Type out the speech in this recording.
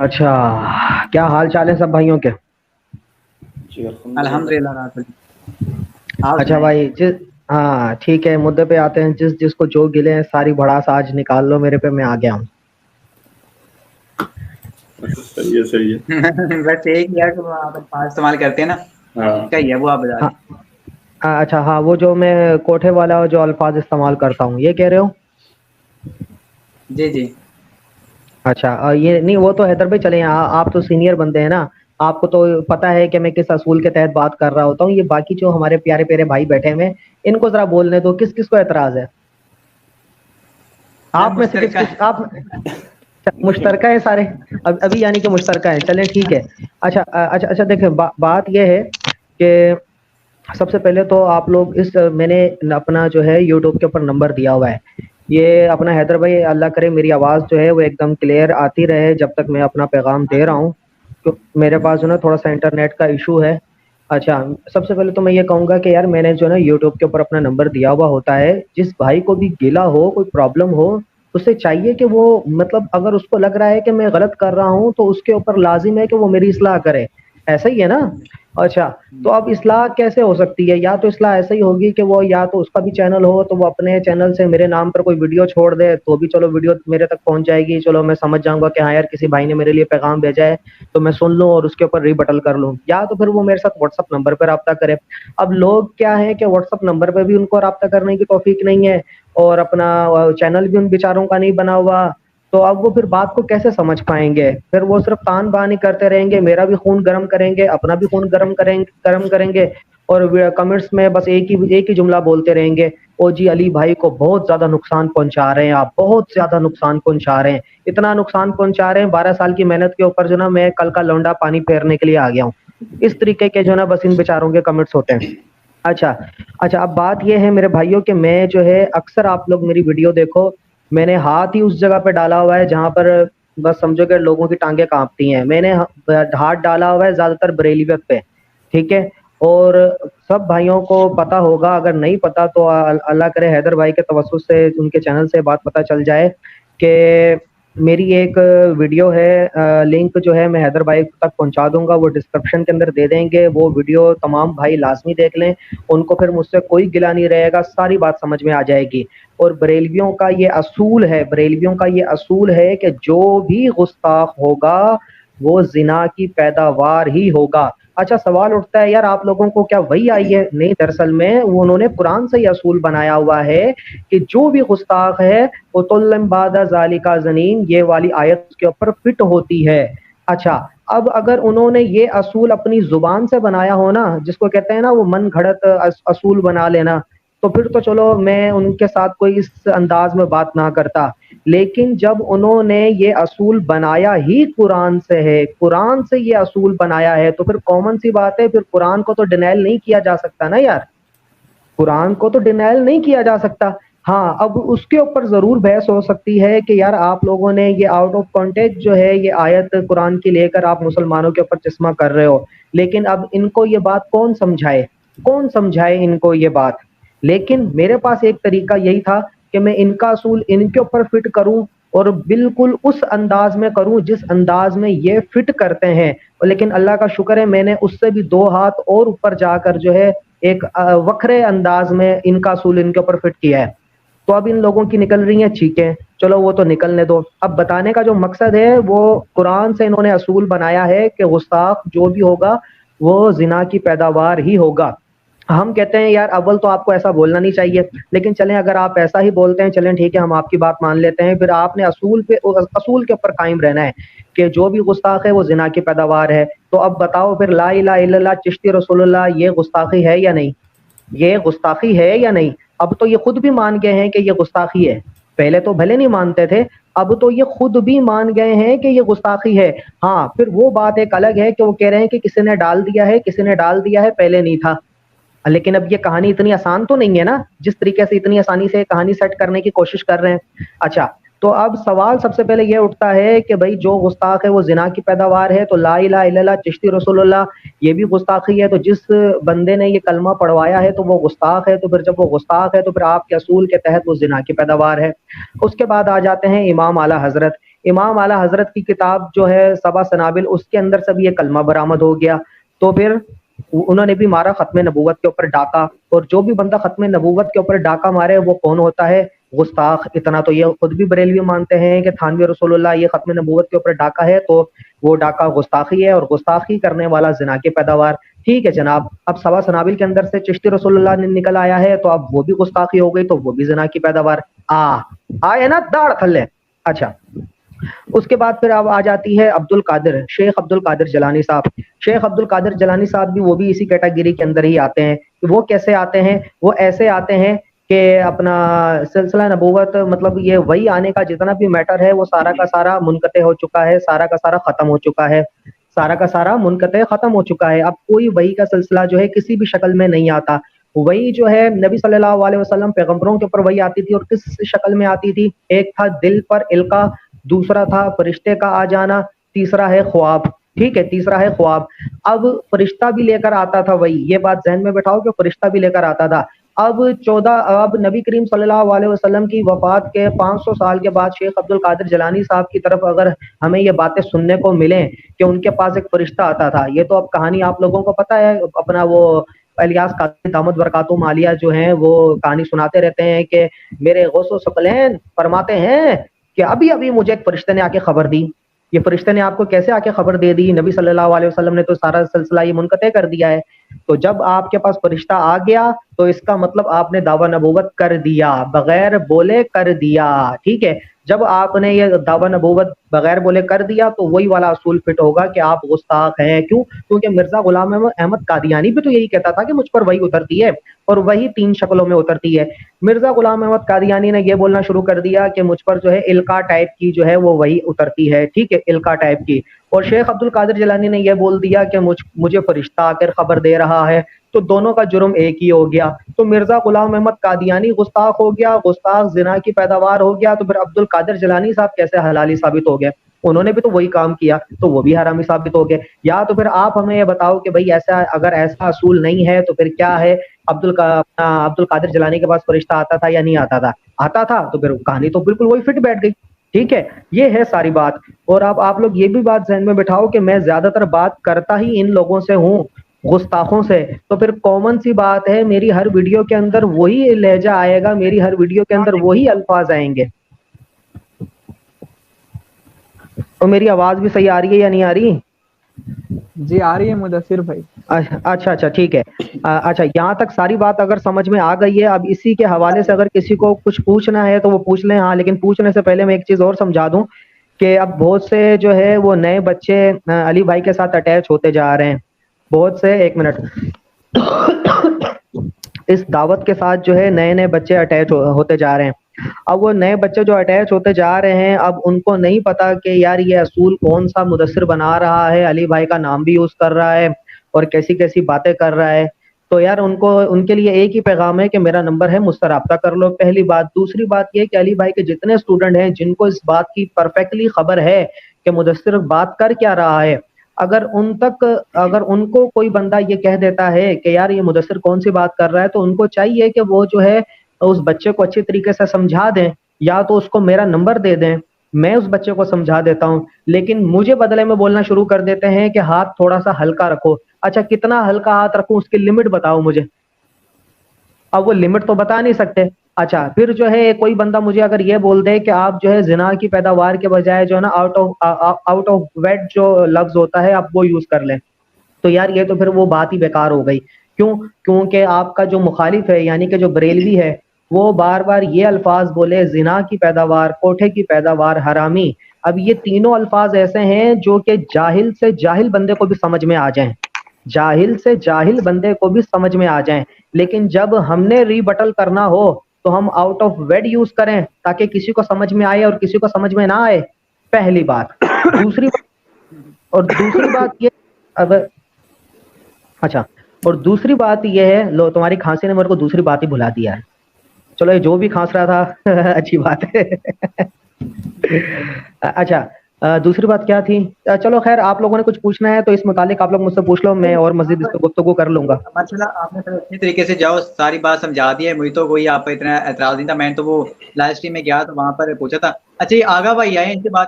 اچھا، کیا حال چال ہے سب بھائیوں کے؟ جی الحمد الحمد للہ. للہ رات آپ اچھا سنائیں. بھائی، ہاں ٹھیک ہے، مدعے پہ آتے ہیں. جس جس کو جو گلے ہیں ساری بھڑاس آج نکال لو میرے پہ، میں آ گیا ہوں. صحیح ہے صحیح ہے. بس ایک ہی ہے کہ وہ آپ پاس استعمال کرتے ہیں نا، ہاں کیا ہے وہ آپ بتا ہاں دیں. اچھا، ہاں وہ جو میں کوٹھے والا جو الفاظ استعمال کرتا ہوں یہ کہہ رہے ہو؟ جی جی. اچھا، یہ نہیں، وہ تو حیدر بھائی چلیں، آپ تو سینئر بندے ہیں نا، آپ کو تو پتا ہے کہ میں کس اصول کے تحت بات کر رہا ہوتا ہوں. یہ باقی جو ہمارے پیارے پیارے بھائی بیٹھے ہوئے ہیں، ان کو ذرا بولنے دو، کس کس کو اعتراض ہے؟ یہ آپ میں سے کس مشترکہ کس آپ مشترکہ ہے سارے؟ ابھی یعنی کہ مشترکہ ہے، چلیں ٹھیک ہے. اچھا اچھا اچھا، دیکھیں بات یہ ہے کہ سب سے پہلے تو آپ لوگ میں نے اپنا جو ہے یوٹیوب کے اوپر نمبر دیا ہوا ہے. یہ اپنا حیدر بھائی، اللہ کرے میری آواز جو ہے وہ ایک دم کلیئر آتی رہے جب تک میں اپنا پیغام دے رہا ہوں. میرے پاس جو ہے نا تھوڑا سا انٹرنیٹ کا ایشو ہے. اچھا، سب سے پہلے تو میں یہ کہوں گا کہ یار میں نے جو ہے نا یوٹیوب کے اوپر اپنا نمبر دیا ہوا ہوتا ہے. جس بھائی کو بھی گلا ہو، کوئی پرابلم ہو، اسے چاہیے کہ وہ مطلب اگر اس کو لگ رہا ہے کہ میں غلط کر رہا ہوں تو اس کے اوپر لازم ہے کہ وہ میری اصلاح کرے. ایسا ہی ہے نا؟ اچھا، تو اب اصلاح کیسے ہو سکتی ہے؟ یا تو اصلاح ایسے ہی ہوگی کہ وہ یا تو اس کا بھی چینل ہو تو وہ اپنے چینل سے میرے نام پر کوئی ویڈیو چھوڑ دے تو بھی چلو ویڈیو میرے تک پہنچ جائے گی، چلو میں سمجھ جاؤں گا کہ ہاں یار کسی بھائی نے میرے لیے پیغام بھیجا ہے تو میں سن لوں اور اس کے اوپر ریبٹل کر لوں. یا تو پھر وہ میرے ساتھ واٹس اپ نمبر پہ رابطہ کرے. اب لوگ کیا ہے کہ واٹس اپ نمبر پہ بھی ان کو رابطہ کرنے کی توفیق نہیں ہے اور اپنا چینل بھی ان بیچاروں کا نہیں بنا ہوا. تو اب وہ پھر بات کو کیسے سمجھ پائیں گے؟ پھر وہ صرف تان بانی کرتے رہیں گے، میرا بھی خون گرم کریں گے، اپنا بھی خون گرم کریں گے اور کمنٹس میں بس ایک ہی جملہ بولتے رہیں گے: او جی علی بھائی کو بہت زیادہ نقصان پہنچا رہے ہیں آپ، بہت زیادہ نقصان پہنچا رہے ہیں، اتنا نقصان پہنچا رہے ہیں 12 سال کی محنت کے اوپر جو نا میں کل کا لونڈا پانی پھیرنے کے لیے آ گیا ہوں. اس طریقے کے جو نا بس ان بیچاروں کے کمنٹس ہوتے ہیں. اچھا اچھا، اب بات یہ ہے میرے بھائیوں کہ میں جو ہے اکثر آپ لوگ میری ویڈیو دیکھو، میں نے ہاتھ ہی اس جگہ پہ ڈالا ہوا ہے جہاں پر بس سمجھو کہ لوگوں کی ٹانگیں کانپتی ہیں. میں نے ہاتھ ڈالا ہوا ہے زیادہ تر بریلیت پہ، ٹھیک ہے؟ اور سب بھائیوں کو پتا ہوگا، اگر نہیں پتا تو اللہ کرے حیدر بھائی کے توسط سے ان کے چینل سے بات پتا چل جائے کہ میری ایک ویڈیو ہے، لنک جو ہے میں حیدر بھائی تک پہنچا دوں گا، وہ ڈسکرپشن کے اندر دے دیں گے. وہ ویڈیو تمام بھائی لازمی دیکھ لیں، ان کو پھر مجھ سے کوئی گلا نہیں رہے گا، ساری بات سمجھ میں آ جائے گی. اور بریلویوں کا یہ اصول ہے، بریلویوں کا یہ اصول ہے کہ جو بھی گستاخ ہوگا وہ زنا کی پیداوار ہی ہوگا. اچھا، سوال اٹھتا ہے یار آپ لوگوں کو کیا وہی آئی ہے؟ نہیں، دراصل میں انہوں نے قرآن سے یہ اصول بنایا ہوا ہے کہ جو بھی گستاخ ہے وہ تلم بعد ذالک زنین، یہ والی آیت اس کے اوپر فٹ ہوتی ہے. اچھا، اب اگر انہوں نے یہ اصول اپنی زبان سے بنایا ہو نا، جس کو کہتے ہیں نا وہ من گھڑت اصول بنا لینا، تو پھر تو چلو میں ان کے ساتھ کوئی اس انداز میں بات نہ کرتا. لیکن جب انہوں نے یہ اصول بنایا ہی قرآن سے ہے، قرآن سے یہ اصول بنایا ہے، تو پھر کامن سی بات ہے، پھر قرآن کو تو ڈینائل نہیں کیا جا سکتا نا یار، قرآن کو تو ڈینائل نہیں کیا جا سکتا. ہاں، اب اس کے اوپر ضرور بحث ہو سکتی ہے کہ یار آپ لوگوں نے یہ آؤٹ آف کانٹیکٹ جو ہے یہ آیت قرآن کی لے کر آپ مسلمانوں کے اوپر چشمہ کر رہے ہو. لیکن اب ان کو یہ بات کون سمجھائے، کون سمجھائے ان کو یہ بات؟ لیکن میرے پاس ایک طریقہ یہی تھا کہ میں ان کا اصول ان کے اوپر فٹ کروں اور بالکل اس انداز میں کروں جس انداز میں یہ فٹ کرتے ہیں. لیکن اللہ کا شکر ہے میں نے اس سے بھی 2 ہاتھ اور اوپر جا کر جو ہے ایک وکھرے انداز میں ان کا اصول ان کے اوپر فٹ کیا ہے. تو اب ان لوگوں کی نکل رہی ہیں چیخیں، چلو وہ تو نکلنے دو. اب بتانے کا جو مقصد ہے وہ قرآن سے انہوں نے اصول بنایا ہے کہ گستاخ جو بھی ہوگا وہ زنا کی پیداوار ہی ہوگا. ہم کہتے ہیں یار اول تو آپ کو ایسا بولنا نہیں چاہیے، لیکن چلیں اگر آپ ایسا ہی بولتے ہیں چلیں ٹھیک ہے، ہم آپ کی بات مان لیتے ہیں. پھر آپ نے اصول کے اوپر قائم رہنا ہے کہ جو بھی گستاخ ہے وہ زنا کی پیداوار ہے. تو اب بتاؤ پھر لا الہ الا اللہ چشتی رسول اللہ یہ گستاخی ہے یا نہیں؟ یہ گستاخی ہے یا نہیں؟ اب تو یہ خود بھی مان گئے ہیں کہ یہ گستاخی ہے. پہلے تو بھلے نہیں مانتے تھے، اب تو یہ خود بھی مان گئے ہیں کہ یہ گستاخی ہے. ہاں، پھر وہ بات ایک الگ ہے کہ وہ کہہ رہے ہیں کہ کسی نے ڈال دیا ہے، کسی نے ڈال دیا ہے، پہلے نہیں تھا. لیکن اب یہ کہانی اتنی آسان تو نہیں ہے نا، جس طریقے سے اتنی آسانی سے کہانی سیٹ کرنے کی کوشش کر رہے ہیں. اچھا، تو اب سوال سب سے پہلے یہ اٹھتا ہے کہ بھائی جو گستاخ ہے وہ زنا کی پیداوار ہے، تو لا الہ الا اللہ چشتی رسول اللہ یہ بھی گستاخی ہے. تو جس بندے نے یہ کلمہ پڑھوایا ہے تو وہ گستاخ ہے، تو پھر جب وہ گستاخ ہے تو پھر آپ کے اصول کے تحت وہ زنا کی پیداوار ہے. اس کے بعد آ جاتے ہیں امام اعلی حضرت. امام اعلیٰ حضرت کی کتاب جو ہے سبع سنابل، اس کے اندر سے بھی یہ کلمہ برآمد ہو گیا. تو پھر انہوں نے بھی مارا ختم نبوت کے اوپر ڈاکہ. اور جو بھی بندہ ختم نبوت کے اوپر ڈاکہ مارے وہ کون ہوتا ہے؟ گستاخ. اتنا تو یہ خود بھی بریلوی مانتے ہیں کہ تھانوی رسول اللہ یہ ختم نبوت کے اوپر ڈاکہ ہے، تو وہ ڈاکہ گستاخی ہے، اور گستاخی کرنے والا زنا کی پیداوار. ٹھیک ہے جناب. اب سبع سنابل کے اندر سے چشتی رسول اللہ نے نکل آیا ہے، تو اب وہ بھی گستاخی ہو گئی، تو وہ بھی زنا کی پیداوار. آئے نا داڑھ تھلے. اچھا، اس کے بعد پھر اب آ جاتی ہے عبد القادر، شیخ عبد القادر جیلانی صاحب. شیخ عبد القادر جیلانی صاحب بھی وہ بھی اسی کیٹیگری کے اندر ہی آتے ہیں. وہ کیسے آتے ہیں؟ وہ ایسے آتے ہیں کہ اپنا سلسلہ نبوت، مطلب یہ وہی آنے کا جتنا بھی میٹر ہے وہ سارا کا سارا منقطع ہو چکا ہے، سارا کا سارا ختم ہو چکا ہے، سارا کا سارا منقطع ختم ہو چکا ہے. اب کوئی وہی کا سلسلہ جو ہے کسی بھی شکل میں نہیں آتا. وہی جو ہے نبی صلی اللہ علیہ وسلم پیغمبروں کے اوپر وہی آتی تھی، اور کس شکل میں آتی تھی؟ ایک تھا دل پر القا، دوسرا تھا فرشتے کا آ جانا، تیسرا ہے خواب. ٹھیک ہے، تیسرا ہے خواب. اب فرشتہ بھی لے کر آتا تھا وہی، یہ بات ذہن میں بٹھاؤ کہ فرشتہ بھی لے کر آتا تھا. اب نبی کریم صلی اللہ علیہ وسلم کی وفات کے 500 سال کے بعد شیخ عبد القادر جیلانی صاحب کی طرف اگر ہمیں یہ باتیں سننے کو ملیں کہ ان کے پاس ایک فرشتہ آتا تھا، یہ تو اب کہانی آپ لوگوں کو پتہ ہے. اپنا وہ الیاس قادری دامت برکاتہم عالیہ جو ہیں وہ کہانی سناتے رہتے ہیں کہ میرے غوث و ثقلین فرماتے ہیں کہ ابھی ابھی مجھے ایک فرشتے نے آ کے خبر دی. یہ فرشتے نے آپ کو کیسے آ کے خبر دے دی؟ نبی صلی اللہ علیہ وسلم نے تو سارا سلسلہ یہ منقطع کر دیا ہے. تو جب آپ کے پاس فرشتہ آ گیا تو اس کا مطلب آپ نے دعویٰ نبوت کر دیا، بغیر بولے کر دیا. ٹھیک ہے، جب آپ نے یہ دعویٰ نبوت بغیر بولے کر دیا تو وہی والا اصول فٹ ہوگا کہ آپ گستاخ ہیں. کیوں؟ کیونکہ مرزا غلام احمد قادیانی بھی تو یہی کہتا تھا کہ مجھ پر وہی اترتی ہے، اور وہی 3 شکلوں میں اترتی ہے. مرزا غلام احمد قادیانی نے یہ بولنا شروع کر دیا کہ مجھ پر جو ہے القا ٹائپ کی جو ہے وہ وہی اترتی ہے. ٹھیک ہے، القا ٹائپ کی. اور شیخ عبد القادر جیلانی نے یہ بول دیا کہ مجھے فرشتہ آ کر خبر دے رہا ہے. تو دونوں کا جرم ایک ہی ہو گیا. تو مرزا غلام احمد قادیانی گستاخ ہو گیا، گستاخ زنا کی پیداوار ہو گیا. تو پھر عبد القادر جیلانی صاحب کیسے حلالی ثابت ہو گئے؟ انہوں نے بھی تو وہی کام کیا، تو وہ بھی حرامی ثابت ہو گئے. یا تو پھر آپ ہمیں یہ بتاؤ کہ بھئی اگر ایسا اصول نہیں ہے تو پھر کیا ہے؟ عبد القادر جیلانی کے پاس فرشتہ آتا تھا یا نہیں آتا تھا؟ آتا تھا. تو پھر کہانی تو بالکل وہی فٹ بیٹھ گئی. ٹھیک ہے، یہ ہے ساری بات. اور اب آپ لوگ یہ بھی بات ذہن میں بٹھاؤ کہ میں زیادہ تر بات کرتا ہی ان لوگوں سے ہوں، گستاخوں سے. تو پھر کامن سی بات ہے، میری ہر ویڈیو کے اندر وہی لہجہ آئے گا، میری ہر ویڈیو کے اندر وہی الفاظ آئیں گے. اور میری آواز بھی صحیح آ رہی ہے یا نہیں آ رہی؟ جی آ رہی ہے مدثر بھائی. اچھا ٹھیک ہے. اچھا، یہاں تک ساری بات اگر سمجھ میں آ گئی ہے. اب اسی کے حوالے سے اگر کسی کو کچھ پوچھنا ہے تو وہ پوچھ لیں. ہاں، لیکن پوچھنے سے پہلے میں ایک چیز اور سمجھا دوں کہ اب بہت سے جو ہے وہ نئے بچے علی بھائی کے ساتھ اٹیچ ہوتے جا رہے ہیں. بہت سے، ایک منٹ، اس دعوت کے ساتھ جو ہے نئے بچے اٹیچ ہوتے جا رہے ہیں. اب وہ نئے بچے جو اٹیچ ہوتے جا رہے ہیں، اب ان کو نہیں پتا کہ یار یہ اصول کون سا مدثر بنا رہا ہے، علی بھائی کا نام بھی یوز کر رہا ہے اور کیسی کیسی باتیں کر رہا ہے. تو یار ان کے لیے ایک ہی پیغام ہے کہ میرا نمبر ہے، مجھ سے رابطہ کر لو. پہلی بات. دوسری بات یہ کہ علی بھائی کے جتنے اسٹوڈنٹ ہیں جن کو اس بات کی پرفیکٹلی خبر ہے کہ مدثر بات کر کیا رہا ہے، اگر ان کو کوئی بندہ یہ کہہ دیتا ہے کہ یار یہ مدثر کون سی بات کر رہا ہے، تو ان کو چاہیے کہ وہ جو ہے اس بچے کو اچھی طریقے سے سمجھا دیں، یا تو اس کو میرا نمبر دے دیں، میں اس بچے کو سمجھا دیتا ہوں. لیکن مجھے بدلے میں بولنا شروع کر دیتے ہیں کہ ہاتھ تھوڑا سا ہلکا رکھو. اچھا، کتنا ہلکا ہاتھ رکھوں، اس کی لمٹ بتاؤ مجھے. اب وہ لمٹ تو بتا نہیں سکتے. اچھا، پھر جو ہے کوئی بندہ مجھے اگر یہ بول دے کہ آپ جو ہے زنا کی پیداوار کے بجائے جو ہے نا آؤٹ آف ویڈ جو لفظ ہوتا ہے آپ وہ یوز کر لیں، تو یار یہ تو پھر وہ بات ہی بیکار ہو گئی. کیونکہ آپ کا جو مخالف ہے یعنی کہ جو بریلوی ہے وہ بار بار یہ الفاظ بولے، زنا کی پیداوار، کوٹھے کی پیداوار، حرامی. اب یہ تینوں الفاظ ایسے ہیں جو کہ جاہل سے جاہل بندے کو بھی سمجھ میں آ جائیں، جاہل سے جاہل بندے کو بھی سمجھ میں آ جائیں. لیکن جب ہم نے ری بٹل کرنا ہو تو ہم آؤٹ آف ویڈ یوز کریں تاکہ کسی کو سمجھ میں آئے اور کسی کو سمجھ میں نہ آئے. پہلی بات. دوسری بات یہ اب اچھا، اور دوسری بات یہ ہے، لو تمہاری کھانسی نے میرے کو دوسری بات ہی بھلا دیا ہے. چلو، یہ جو بھی کھانس رہا تھا اچھی بات ہے. اچھا، دوسری بات کیا تھی؟ چلو خیر، آپ لوگوں نے کچھ پوچھنا ہے تو اس متعلق آپ لوگ مجھ سے پوچھ لو، میں اور مزید اس پہ گفتگو کر لوں گا. ماشاءاللہ آپ نے اچھی طریقے سے جاؤ ساری بات سمجھا دی ہے. مجھے تو کوئی آپ کا اتنا اعتراض نہیں تھا. میں تو وہ لائیو اسٹریم میں گیا تو وہاں پر پوچھا تھا. اچھا، یہ آگا بھائی آئے، ان سے بات